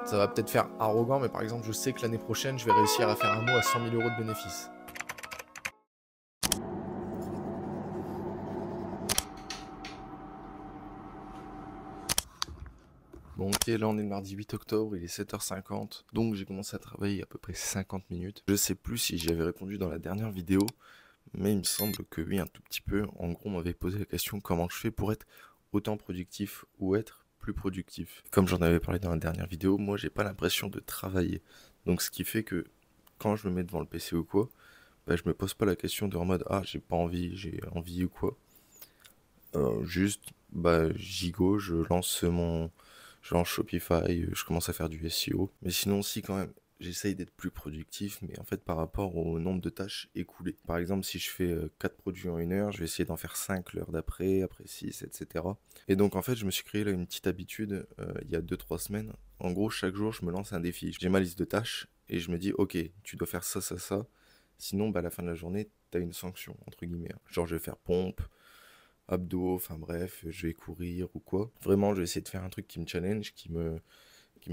Ça va peut-être faire arrogant, mais par exemple, je sais que l'année prochaine, je vais réussir à faire un mot à 100 000 € de bénéfices. Bon ok, là on est le mardi 8 octobre, il est 7h50, donc j'ai commencé à travailler à peu près 50 minutes. Je sais plus si j'y avais répondu dans la dernière vidéo, mais il me semble que oui, un tout petit peu. En gros, on m'avait posé la question comment je fais pour être autant productif ou être plus productif. Comme j'en avais parlé dans la dernière vidéo, moi j'ai pas l'impression de travailler. Donc ce qui fait que quand je me mets devant le PC ou quoi, bah, je me pose pas la question de en mode ah j'ai pas envie, j'ai envie ou quoi. Juste bah j'y go, je lance Shopify, je commence à faire du SEO. Mais sinon si quand même j'essaye d'être plus productif, mais en fait par rapport au nombre de tâches écoulées. Par exemple, si je fais 4 produits en 1 heure, je vais essayer d'en faire 5 l'heure d'après, après 6, etc. Et donc en fait, je me suis créé là une petite habitude il y a 2-3 semaines. En gros, chaque jour, je me lance un défi. J'ai ma liste de tâches et je me dis, ok, tu dois faire ça, ça, ça. Sinon, bah, à la fin de la journée, t'as une sanction, entre guillemets. Genre, je vais faire pompe, abdos, enfin bref, je vais courir ou quoi. Vraiment, je vais essayer de faire un truc qui me challenge, qui me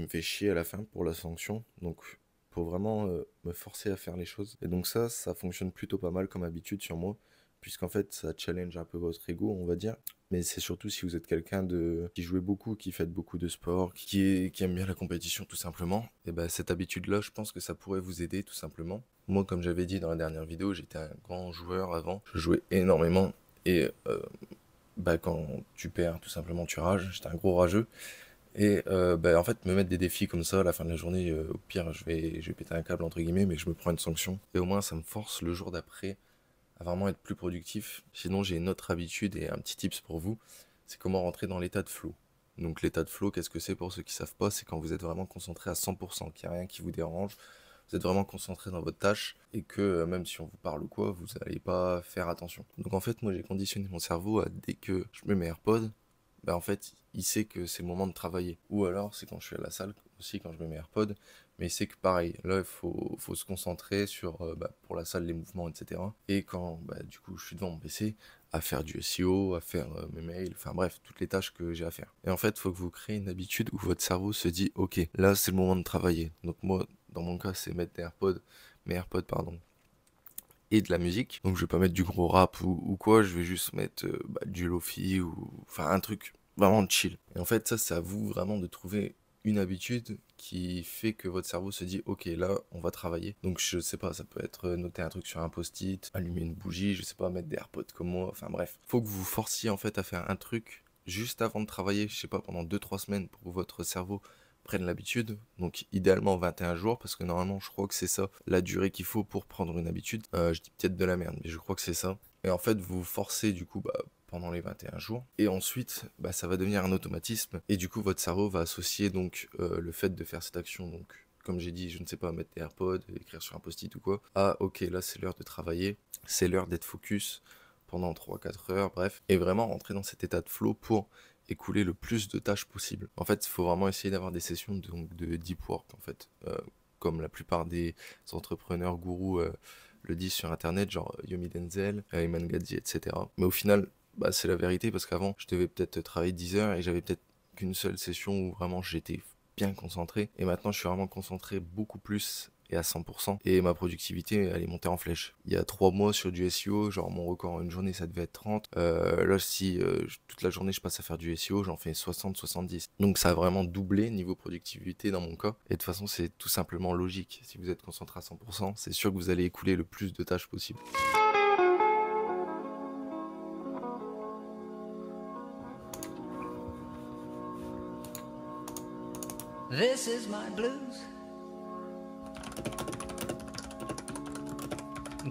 fait chier à la fin pour la sanction. Donc, pour vraiment me forcer à faire les choses. Et donc ça fonctionne plutôt pas mal comme habitude sur moi, puisqu'en fait, ça challenge un peu votre ego, on va dire. Mais c'est surtout si vous êtes quelqu'un qui jouait beaucoup, qui fait beaucoup de sport, qui aime bien la compétition tout simplement, et ben cette habitude-là, je pense que ça pourrait vous aider tout simplement. Moi, comme j'avais dit dans la dernière vidéo, j'étais un grand joueur avant. Je jouais énormément et bah, quand tu perds, tout simplement, tu rages. J'étais un gros rageux. Et bah, en fait, me mettre des défis comme ça à la fin de la journée, au pire, je vais péter un câble, entre guillemets, mais je me prends une sanction. Et au moins, ça me force le jour d'après à vraiment être plus productif. Sinon, j'ai une autre habitude et un petit tips pour vous, c'est comment rentrer dans l'état de flow. Donc l'état de flow, qu'est-ce que c'est pour ceux qui savent pas? C'est quand vous êtes vraiment concentré à 100%, qu'il n'y a rien qui vous dérange, vous êtes vraiment concentré dans votre tâche et que même si on vous parle ou quoi, vous n'allez pas faire attention. Donc en fait, moi j'ai conditionné mon cerveau à dès que je mets mes AirPods, bah en fait, il sait que c'est le moment de travailler. Ou alors, c'est quand je suis à la salle aussi, quand je mets mes AirPods, mais il sait que pareil, là, faut se concentrer sur, bah, pour la salle, les mouvements, etc. Et quand, bah, du coup, je suis devant mon PC, à faire du SEO, à faire mes mails, enfin bref, toutes les tâches que j'ai à faire. Et en fait, il faut que vous créez une habitude où votre cerveau se dit, ok, là, c'est le moment de travailler. Donc moi, dans mon cas, c'est mettre mes AirPods, pardon, et de la musique. Donc je vais pas mettre du gros rap ou quoi, je vais juste mettre bah, du lofi ou enfin un truc vraiment chill. Et en fait ça c'est à vous vraiment de trouver une habitude qui fait que votre cerveau se dit ok là on va travailler. Donc je sais pas, ça peut être noter un truc sur un post-it, allumer une bougie, je sais pas, mettre des AirPods comme moi, enfin bref. Faut que vous vous forciez en fait à faire un truc juste avant de travailler, je sais pas, pendant 2-3 semaines pour que votre cerveau prennent l'habitude, donc idéalement 21 jours, parce que normalement je crois que c'est ça, la durée qu'il faut pour prendre une habitude. Je dis peut-être de la merde, mais je crois que c'est ça. Et en fait, vous vous forcez du coup bah, pendant les 21 jours, et ensuite bah, ça va devenir un automatisme, et du coup votre cerveau va associer donc le fait de faire cette action, donc comme j'ai dit, je ne sais pas, mettre des AirPods, écrire sur un post-it ou quoi, ah ok, là c'est l'heure de travailler, c'est l'heure d'être focus pendant 3-4 heures, bref, et vraiment rentrer dans cet état de flow pour écouler le plus de tâches possible. En fait, il faut vraiment essayer d'avoir des sessions de deep work, en fait. Comme la plupart des entrepreneurs gourous le disent sur Internet, genre Yomi Denzel, Ayman Gadzi, etc. Mais au final, bah, c'est la vérité, parce qu'avant, je devais peut-être travailler 10 heures et j'avais peut-être qu'une seule session où vraiment j'étais bien concentré. Et maintenant, je suis vraiment concentré beaucoup plus et à 100%. Et ma productivité, elle est montée en flèche. Il y a 3 mois sur du SEO, genre mon record en une journée, ça devait être 30. Là, si toute la journée je passe à faire du SEO, j'en fais 60-70. Donc ça a vraiment doublé niveau productivité dans mon cas. Et de toute façon, c'est tout simplement logique. Si vous êtes concentré à 100%, c'est sûr que vous allez écouler le plus de tâches possible. This is my blues,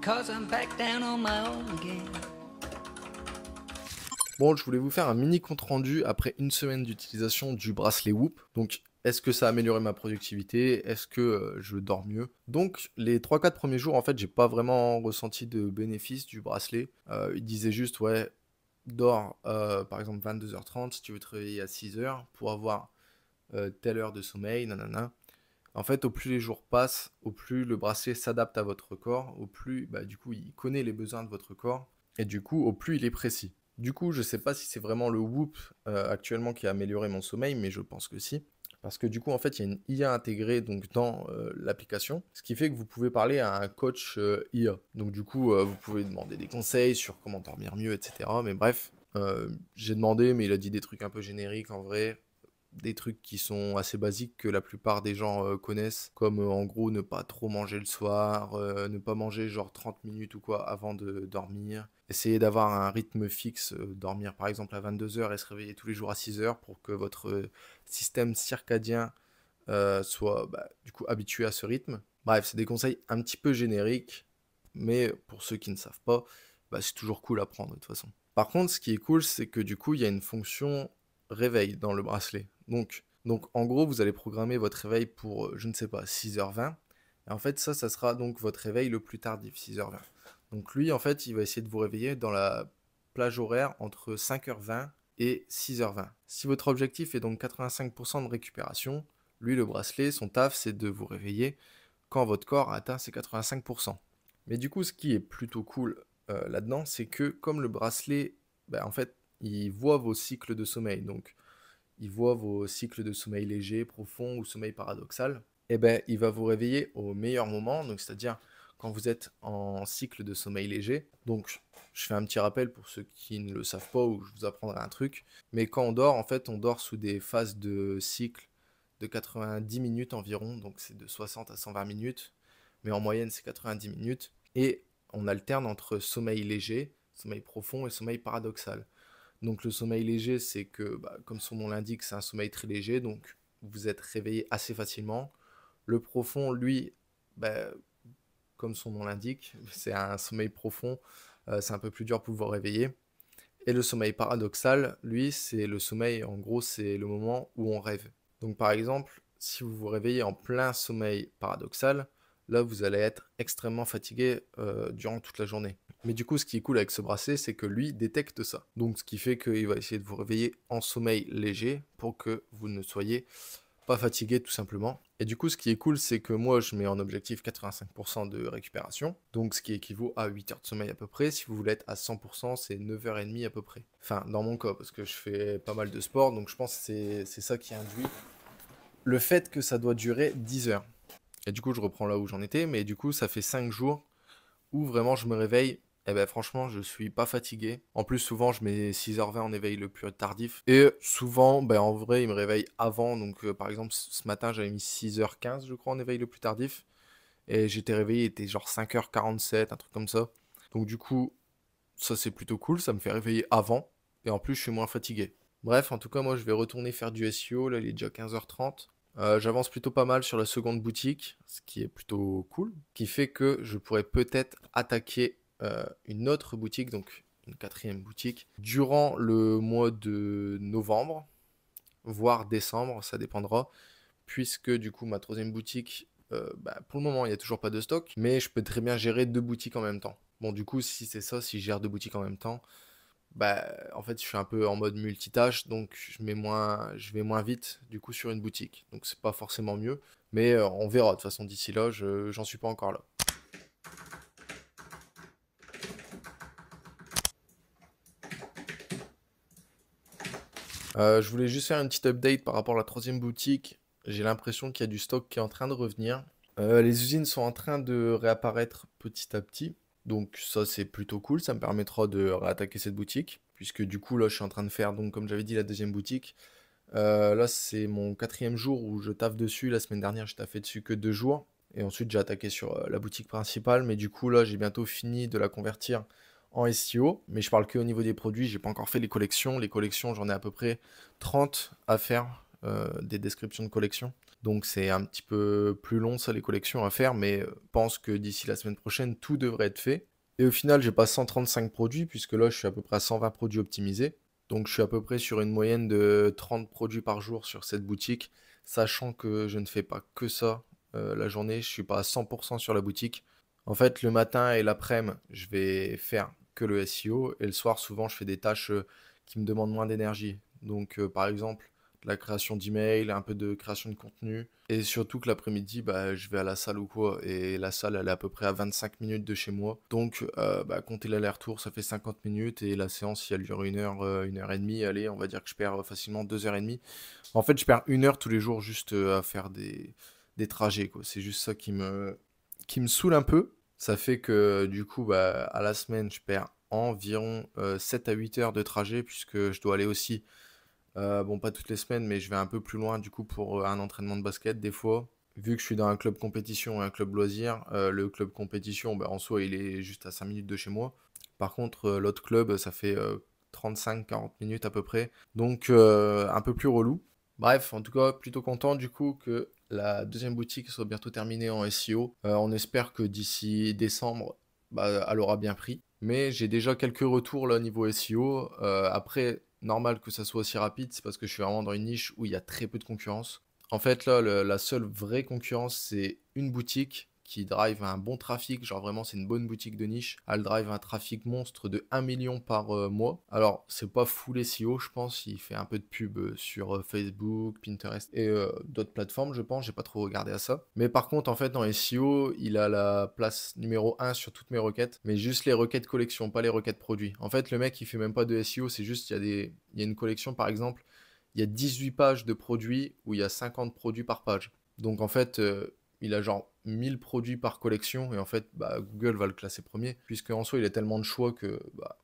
'cause I'm back down on my own again. Bon, je voulais vous faire un mini compte rendu après une semaine d'utilisation du bracelet Whoop. Donc, est-ce que ça a amélioré ma productivité? Est-ce que je dors mieux? Donc, les 3-4 premiers jours, en fait, j'ai pas vraiment ressenti de bénéfice du bracelet. Il disait juste, ouais, dors par exemple 22h30 si tu veux te réveiller à 6h pour avoir telle heure de sommeil, nanana. En fait, au plus les jours passent, au plus le bracelet s'adapte à votre corps, au plus, bah, du coup, il connaît les besoins de votre corps, et du coup, au plus il est précis. Du coup, je sais pas si c'est vraiment le Whoop actuellement qui a amélioré mon sommeil, mais je pense que si. Parce que du coup, en fait, il y a une IA intégrée donc, dans l'application, ce qui fait que vous pouvez parler à un coach IA. Donc du coup, vous pouvez demander des conseils sur comment dormir mieux, etc. Mais bref, j'ai demandé, mais il a dit des trucs un peu génériques en vrai. Des trucs qui sont assez basiques que la plupart des gens connaissent, comme en gros ne pas trop manger le soir, ne pas manger genre 30 minutes ou quoi avant de dormir, essayer d'avoir un rythme fixe, dormir par exemple à 22 heures et se réveiller tous les jours à 6 heures pour que votre système circadien soit du coup habitué à ce rythme. Bref, c'est des conseils un petit peu génériques, mais pour ceux qui ne savent pas, c'est toujours cool à prendre de toute façon. Par contre, ce qui est cool, c'est que du coup, il y a une fonction réveil dans le bracelet. Donc en gros, vous allez programmer votre réveil pour, je ne sais pas, 6h20. Et en fait, ça sera donc votre réveil le plus tardif, 6h20. Donc lui, en fait, il va essayer de vous réveiller dans la plage horaire entre 5h20 et 6h20. Si votre objectif est donc 85% de récupération, lui, le bracelet, son taf, c'est de vous réveiller quand votre corps a atteint ses 85%. Mais du coup, ce qui est plutôt cool là-dedans, c'est que comme le bracelet, en fait, il voit vos cycles de sommeil. Donc, il voit vos cycles de sommeil léger, profond ou sommeil paradoxal. Et il va vous réveiller au meilleur moment, donc c'est-à-dire quand vous êtes en cycle de sommeil léger. Donc, je fais un petit rappel pour ceux qui ne le savent pas ou je vous apprendrai un truc. Mais quand on dort, en fait, on dort sous des phases de cycle de 90 minutes environ, donc c'est de 60 à 120 minutes, mais en moyenne c'est 90 minutes, et on alterne entre sommeil léger, sommeil profond et sommeil paradoxal. Donc le sommeil léger, c'est que, comme son nom l'indique, c'est un sommeil très léger, donc vous êtes réveillé assez facilement. Le profond, lui, comme son nom l'indique, c'est un sommeil profond, c'est un peu plus dur pour vous réveiller. Et le sommeil paradoxal, lui, c'est le sommeil, en gros, c'est le moment où on rêve. Donc par exemple, si vous vous réveillez en plein sommeil paradoxal, là vous allez être extrêmement fatigué durant toute la journée. Mais du coup, ce qui est cool avec ce bracelet, c'est que lui détecte ça. Donc ce qui fait qu'il va essayer de vous réveiller en sommeil léger pour que vous ne soyez pas fatigué tout simplement. Et du coup, ce qui est cool, c'est que moi, je mets en objectif 85% de récupération, donc ce qui équivaut à 8 heures de sommeil à peu près. Si vous voulez être à 100%, c'est 9h30 à peu près. Enfin, dans mon cas, parce que je fais pas mal de sport, donc je pense que c'est ça qui induit le fait que ça doit durer 10 heures. Et du coup, je reprends là où j'en étais, mais du coup, ça fait 5 jours où vraiment je me réveille. Franchement, je suis pas fatigué. En plus, souvent, je mets 6h20 en éveil le plus tardif. Et souvent, en vrai, il me réveille avant. Donc, par exemple, ce matin, j'avais mis 6h15, je crois, en éveil le plus tardif. Et j'étais réveillé, il était genre 5h47, un truc comme ça. Donc, du coup, ça, c'est plutôt cool. Ça me fait réveiller avant. Et en plus, je suis moins fatigué. Bref, en tout cas, moi, je vais retourner faire du SEO. Là, il est déjà 15h30. J'avance plutôt pas mal sur la seconde boutique, ce qui est plutôt cool, qui fait que je pourrais peut-être attaquer une autre boutique, donc une quatrième boutique, durant le mois de novembre, voire décembre, ça dépendra, puisque du coup ma troisième boutique, pour le moment il n'y a toujours pas de stock, mais je peux très bien gérer deux boutiques en même temps. Bon du coup si c'est ça, si je gère deux boutiques en même temps, en fait, je suis un peu en mode multitâche, donc je vais moins vite du coup sur une boutique. Donc c'est pas forcément mieux, mais on verra. De toute façon, d'ici là, j'en suis pas encore là. Je voulais juste faire une petite update par rapport à la troisième boutique. J'ai l'impression qu'il y a du stock qui est en train de revenir. Les usines sont en train de réapparaître petit à petit. Donc ça c'est plutôt cool, ça me permettra de réattaquer cette boutique. Puisque du coup là je suis en train de faire, donc comme j'avais dit, la deuxième boutique. Là, c'est mon quatrième jour où je taffe dessus. La semaine dernière, je taffais dessus que 2 jours. Et ensuite, j'ai attaqué sur la boutique principale. Mais du coup, là, j'ai bientôt fini de la convertir en SEO. Mais je parle que au niveau des produits. J'ai pas encore fait les collections. Les collections, j'en ai à peu près 30 à faire, des descriptions de collections. Donc, c'est un petit peu plus long, ça, les collections à faire. Mais je pense que d'ici la semaine prochaine, tout devrait être fait. Et au final, j'ai pas 135 produits, puisque là, je suis à peu près à 120 produits optimisés. Donc je suis à peu près sur une moyenne de 30 produits par jour sur cette boutique, sachant que je ne fais pas que ça la journée, je suis pas à 100% sur la boutique. En fait, le matin et l'après-midi, je vais faire que le SEO, et le soir, souvent, je fais des tâches qui me demandent moins d'énergie. Donc par exemple, la création d'emails, un peu de création de contenu. Et surtout que l'après-midi, bah, je vais à la salle ou quoi. Et la salle, elle est à peu près à 25 minutes de chez moi. Donc, bah, compter l'aller-retour, ça fait 50 minutes. Et la séance, si elle dure une heure et demie, allez, on va dire que je perds facilement 2 heures et demie. En fait, je perds 1 heure tous les jours juste à faire des trajets, quoi. C'est juste ça qui me saoule un peu. Ça fait que du coup, bah, à la semaine, je perds environ 7 à 8 heures de trajet puisque je dois aller aussi, bon, pas toutes les semaines, mais je vais un peu plus loin du coup pour un entraînement de basket des fois. Vu que je suis dans un club compétition et un club loisir, le club compétition, bah, en soi, il est juste à 5 minutes de chez moi. Par contre, l'autre club, ça fait 35-40 minutes à peu près. Donc, un peu plus relou. Bref, en tout cas, plutôt content du coup que la deuxième boutique soit bientôt terminée en SEO. On espère que d'ici décembre, bah, elle aura bien pris. Mais j'ai déjà quelques retours là au niveau SEO. Après, normal que ça soit aussi rapide, c'est parce que je suis vraiment dans une niche où il y a très peu de concurrence. En fait, là, la seule vraie concurrence, c'est une boutique qui drive un bon trafic. Genre vraiment, c'est une bonne boutique de niche. Elle drive un trafic monstre de 1 million par mois. Alors, c'est pas full SEO, je pense. Il fait un peu de pub sur Facebook, Pinterest et d'autres plateformes, je pense. J'ai pas trop regardé à ça. Mais par contre, en fait, en SEO, il a la place numéro 1 sur toutes mes requêtes. Mais juste les requêtes collection, pas les requêtes produits. En fait, le mec, il fait même pas de SEO. C'est juste, il y a une collection, par exemple. Il y a 18 pages de produits où il y a 50 produits par page. Donc en fait, il a genre 1000 produits par collection et en fait, bah, Google va le classer premier puisque en soi, il a tellement de choix que bah,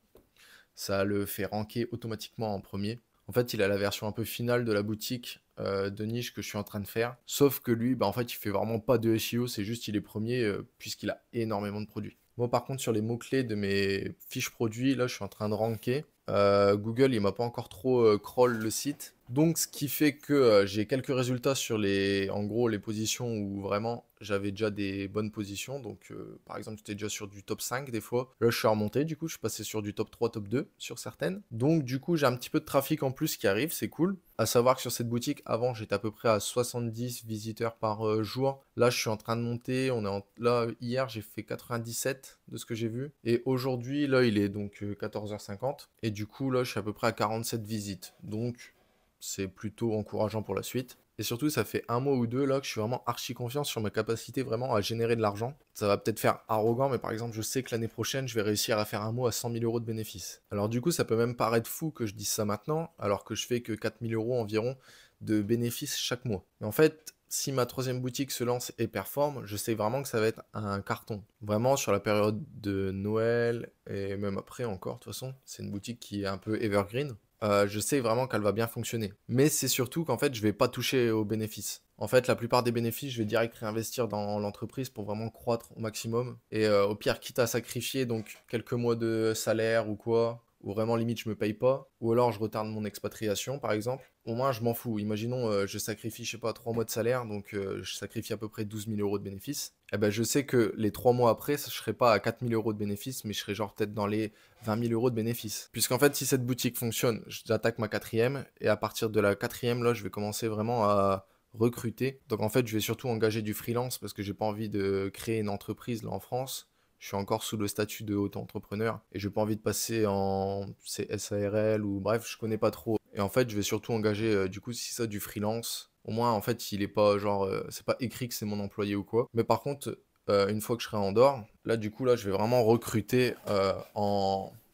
ça le fait ranker automatiquement en premier. En fait, il a la version un peu finale de la boutique de niche que je suis en train de faire. Sauf que lui, bah, en fait, il fait vraiment pas de SEO, c'est juste il est premier puisqu'il a énormément de produits. Moi, par contre, sur les mots-clés de mes fiches produits, là, je suis en train de ranker. Google, il m'a pas encore trop crawl le site. Donc, ce qui fait que j'ai quelques résultats sur en gros, les positions où vraiment j'avais déjà des bonnes positions. Donc, par exemple, j'étais déjà sur du top 5 des fois. Là, je suis remonté, du coup, je suis passé sur du top 3, top 2 sur certaines. Donc, du coup, j'ai un petit peu de trafic en plus qui arrive, c'est cool. À savoir que sur cette boutique, avant, j'étais à peu près à 70 visiteurs par jour. Là, je suis en train de monter. Là, hier, j'ai fait 97 de ce que j'ai vu. Et aujourd'hui, là, il est donc 14h50. Et du coup, là, je suis à peu près à 47 visites. Donc, c'est plutôt encourageant pour la suite. Et surtout, ça fait un mois ou deux là que je suis vraiment archi confiant sur ma capacité vraiment à générer de l'argent. Ça va peut-être faire arrogant, mais par exemple, je sais que l'année prochaine, je vais réussir à faire un mois à 100 000 euros de bénéfices. Alors du coup, ça peut même paraître fou que je dise ça maintenant, alors que je fais que 4 000 euros environ de bénéfices chaque mois. Mais en fait, si ma troisième boutique se lance et performe, je sais vraiment que ça va être un carton. Vraiment, sur la période de Noël et même après encore, de toute façon, c'est une boutique qui est un peu evergreen. Je sais vraiment qu'elle va bien fonctionner. Mais c'est surtout qu'en fait, je vais pas toucher aux bénéfices. En fait, la plupart des bénéfices, je vais direct réinvestir dans l'entreprise pour vraiment croître au maximum. Et au pire, quitte à sacrifier donc quelques mois de salaire ou quoi, ou vraiment limite je me paye pas, ou alors je retarde mon expatriation par exemple, au moins je m'en fous. Imaginons je sacrifie, je sais pas, 3 mois de salaire, donc je sacrifie à peu près 12 000 euros de bénéfices. Et ben je sais que les 3 mois après, je serai pas à 4 000 euros de bénéfices, mais je serai genre peut-être dans les 20 000 euros de bénéfices. Puisqu'en fait, si cette boutique fonctionne, j'attaque ma quatrième, et à partir de la quatrième, là, je vais commencer vraiment à recruter. Donc en fait, je vais surtout engager du freelance parce que j'ai pas envie de créer une entreprise là en France. Je suis encore sous le statut de auto-entrepreneur et j'ai pas envie de passer en SARL ou bref, je connais pas trop. Et en fait, je vais surtout engager du coup si ça du freelance. Au moins, en fait, il est pas genre, c'est pas écrit que c'est mon employé ou quoi. Mais par contre, une fois que je serai en dehors, là, du coup, là, je vais vraiment recruter pas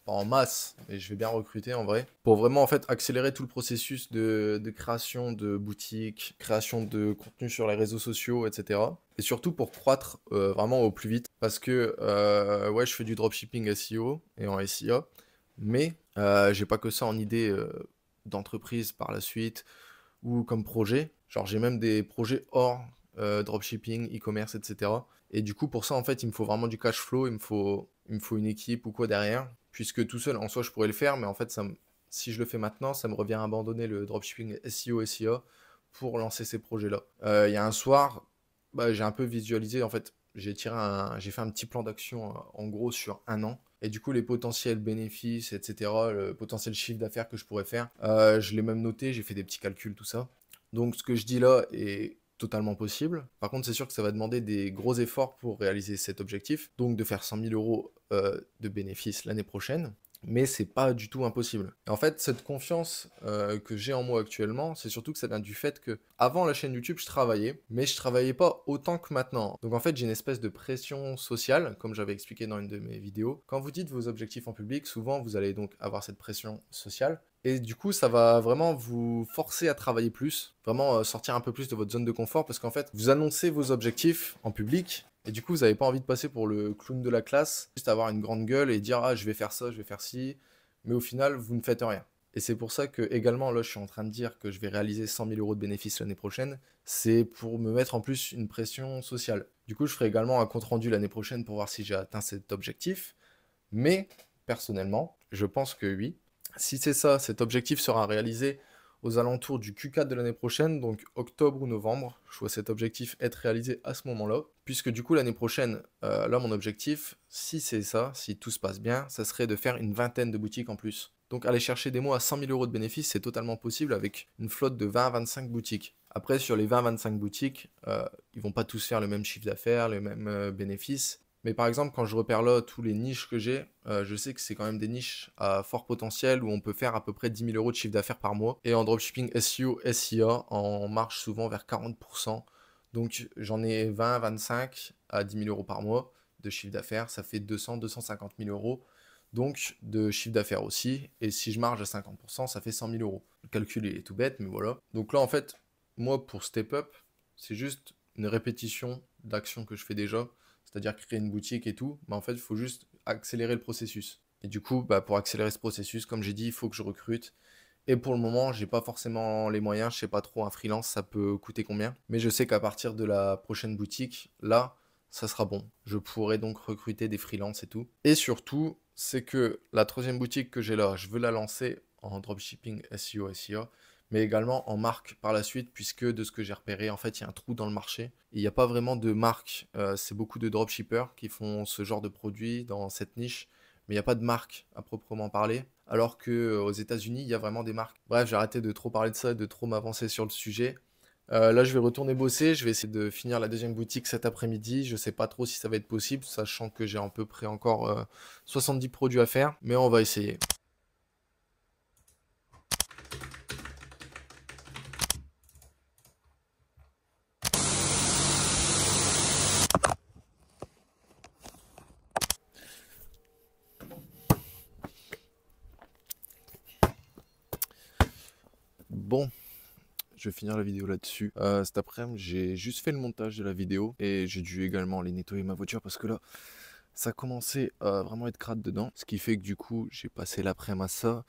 en masse, mais je vais bien recruter en vrai, pour vraiment en fait accélérer tout le processus de création de boutiques, création de contenu sur les réseaux sociaux, etc. Et surtout pour croître vraiment au plus vite, parce que ouais, je fais du dropshipping SEO et en SIA, mais j'ai pas que ça en idée d'entreprise par la suite ou comme projet. Genre j'ai même des projets hors dropshipping, e-commerce, etc. Et du coup pour ça en fait il me faut vraiment du cash flow, il me faut une équipe ou quoi derrière, puisque tout seul en soi je pourrais le faire, mais en fait si je le fais maintenant, ça me revient à abandonner le dropshipping SEO, SIA pour lancer ces projets-là. Il y a un soir, bah, j'ai un peu visualisé, en fait, j'ai fait un petit plan d'action en gros sur un an. Et du coup, les potentiels bénéfices, etc., le potentiel chiffre d'affaires que je pourrais faire, je l'ai même noté, j'ai fait des petits calculs, tout ça. Donc, ce que je dis là est totalement possible. Par contre, c'est sûr que ça va demander des gros efforts pour réaliser cet objectif. Donc, de faire 100 000 euros de bénéfices l'année prochaine. mais c'est pas du tout impossible. Et en fait, cette confiance que j'ai en moi actuellement, c'est surtout que ça vient du fait que avant la chaîne YouTube, je travaillais, mais je travaillais pas autant que maintenant. Donc en fait, j'ai une espèce de pression sociale, comme j'avais expliqué dans une de mes vidéos. Quand vous dites vos objectifs en public, souvent vous allez donc avoir cette pression sociale. Et du coup, ça va vraiment vous forcer à travailler plus, vraiment sortir un peu plus de votre zone de confort, parce qu'en fait, vous annoncez vos objectifs en public, et du coup, vous n'avez pas envie de passer pour le clown de la classe, juste avoir une grande gueule et dire ah je vais faire ça, je vais faire ci, mais au final, vous ne faites rien. Et c'est pour ça que également là, je suis en train de dire que je vais réaliser 100 000 euros de bénéfices l'année prochaine. C'est pour me mettre en plus une pression sociale. Du coup, je ferai également un compte rendu l'année prochaine pour voir si j'ai atteint cet objectif. Mais personnellement, je pense que oui. Si c'est ça, cet objectif sera réalisé aux alentours du Q4 de l'année prochaine, donc octobre ou novembre. Je vois cet objectif être réalisé à ce moment-là, puisque du coup l'année prochaine, là mon objectif, si c'est ça, si tout se passe bien, ça serait de faire une vingtaine de boutiques en plus. Donc aller chercher des mois à 100 000 euros de bénéfices, c'est totalement possible avec une flotte de 20 à 25 boutiques. Après, sur les 20 à 25 boutiques, ils vont pas tous faire le même chiffre d'affaires, les mêmes bénéfices. Mais par exemple, quand je repère là tous les niches que j'ai, je sais que c'est quand même des niches à fort potentiel où on peut faire à peu près 10 000 euros de chiffre d'affaires par mois. Et en dropshipping SEO, SIA, on marche souvent vers 40%. Donc j'en ai 20, 25 à 10 000 euros par mois de chiffre d'affaires. Ça fait 200, 250 000 euros. Donc de chiffre d'affaires aussi. Et si je marge à 50%, ça fait 100 000 euros. Le calcul est tout bête, mais voilà. Donc là, en fait, moi, pour Step Up, c'est juste une répétition d'actions que je fais déjà, c'est-à-dire créer une boutique et tout, mais en fait, il faut juste accélérer le processus. Et du coup, pour accélérer ce processus, comme j'ai dit, il faut que je recrute. Et pour le moment, j'ai pas forcément les moyens, je sais pas trop un freelance, ça peut coûter combien. Mais je sais qu'à partir de la prochaine boutique, là, ça sera bon. Je pourrai donc recruter des freelances et tout. Et surtout, c'est que la troisième boutique que j'ai là, je veux la lancer en dropshipping SEO, SEA, mais également en marque par la suite, puisque de ce que j'ai repéré, en fait, il y a un trou dans le marché. Il n'y a pas vraiment de marque. C'est beaucoup de dropshippers qui font ce genre de produits dans cette niche, mais il n'y a pas de marque à proprement parler. Alors que aux États-Unis, il y a vraiment des marques. Bref, j'ai arrêté de trop parler de ça, de trop m'avancer sur le sujet. Là, je vais retourner bosser. Je vais essayer de finir la deuxième boutique cet après-midi. Je sais pas trop si ça va être possible, sachant que j'ai à peu près encore 70 produits à faire, mais on va essayer. Bon, je vais finir la vidéo là-dessus. Cet après-midi, j'ai juste fait le montage de la vidéo et j'ai dû également aller nettoyer ma voiture parce que là, ça commençait à vraiment être crade dedans. Ce qui fait que du coup, j'ai passé l'après-midi à ça.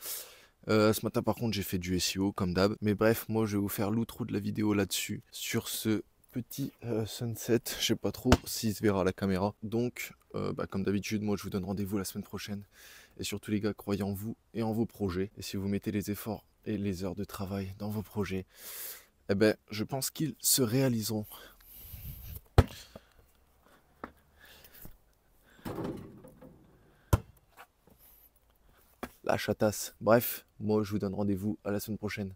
Ce matin, par contre, j'ai fait du SEO comme d'hab. Mais bref, moi, je vais vous faire l'outro de la vidéo là-dessus. Sur ce petit sunset, je sais pas trop s'il se verra à la caméra. Donc, comme d'habitude, moi, je vous donne rendez-vous la semaine prochaine. Et surtout, les gars, croyez en vous et en vos projets. Et si vous mettez les efforts et les heures de travail dans vos projets, eh ben, je pense qu'ils se réaliseront. La chatasse. Bref, moi, je vous donne rendez-vous à la semaine prochaine.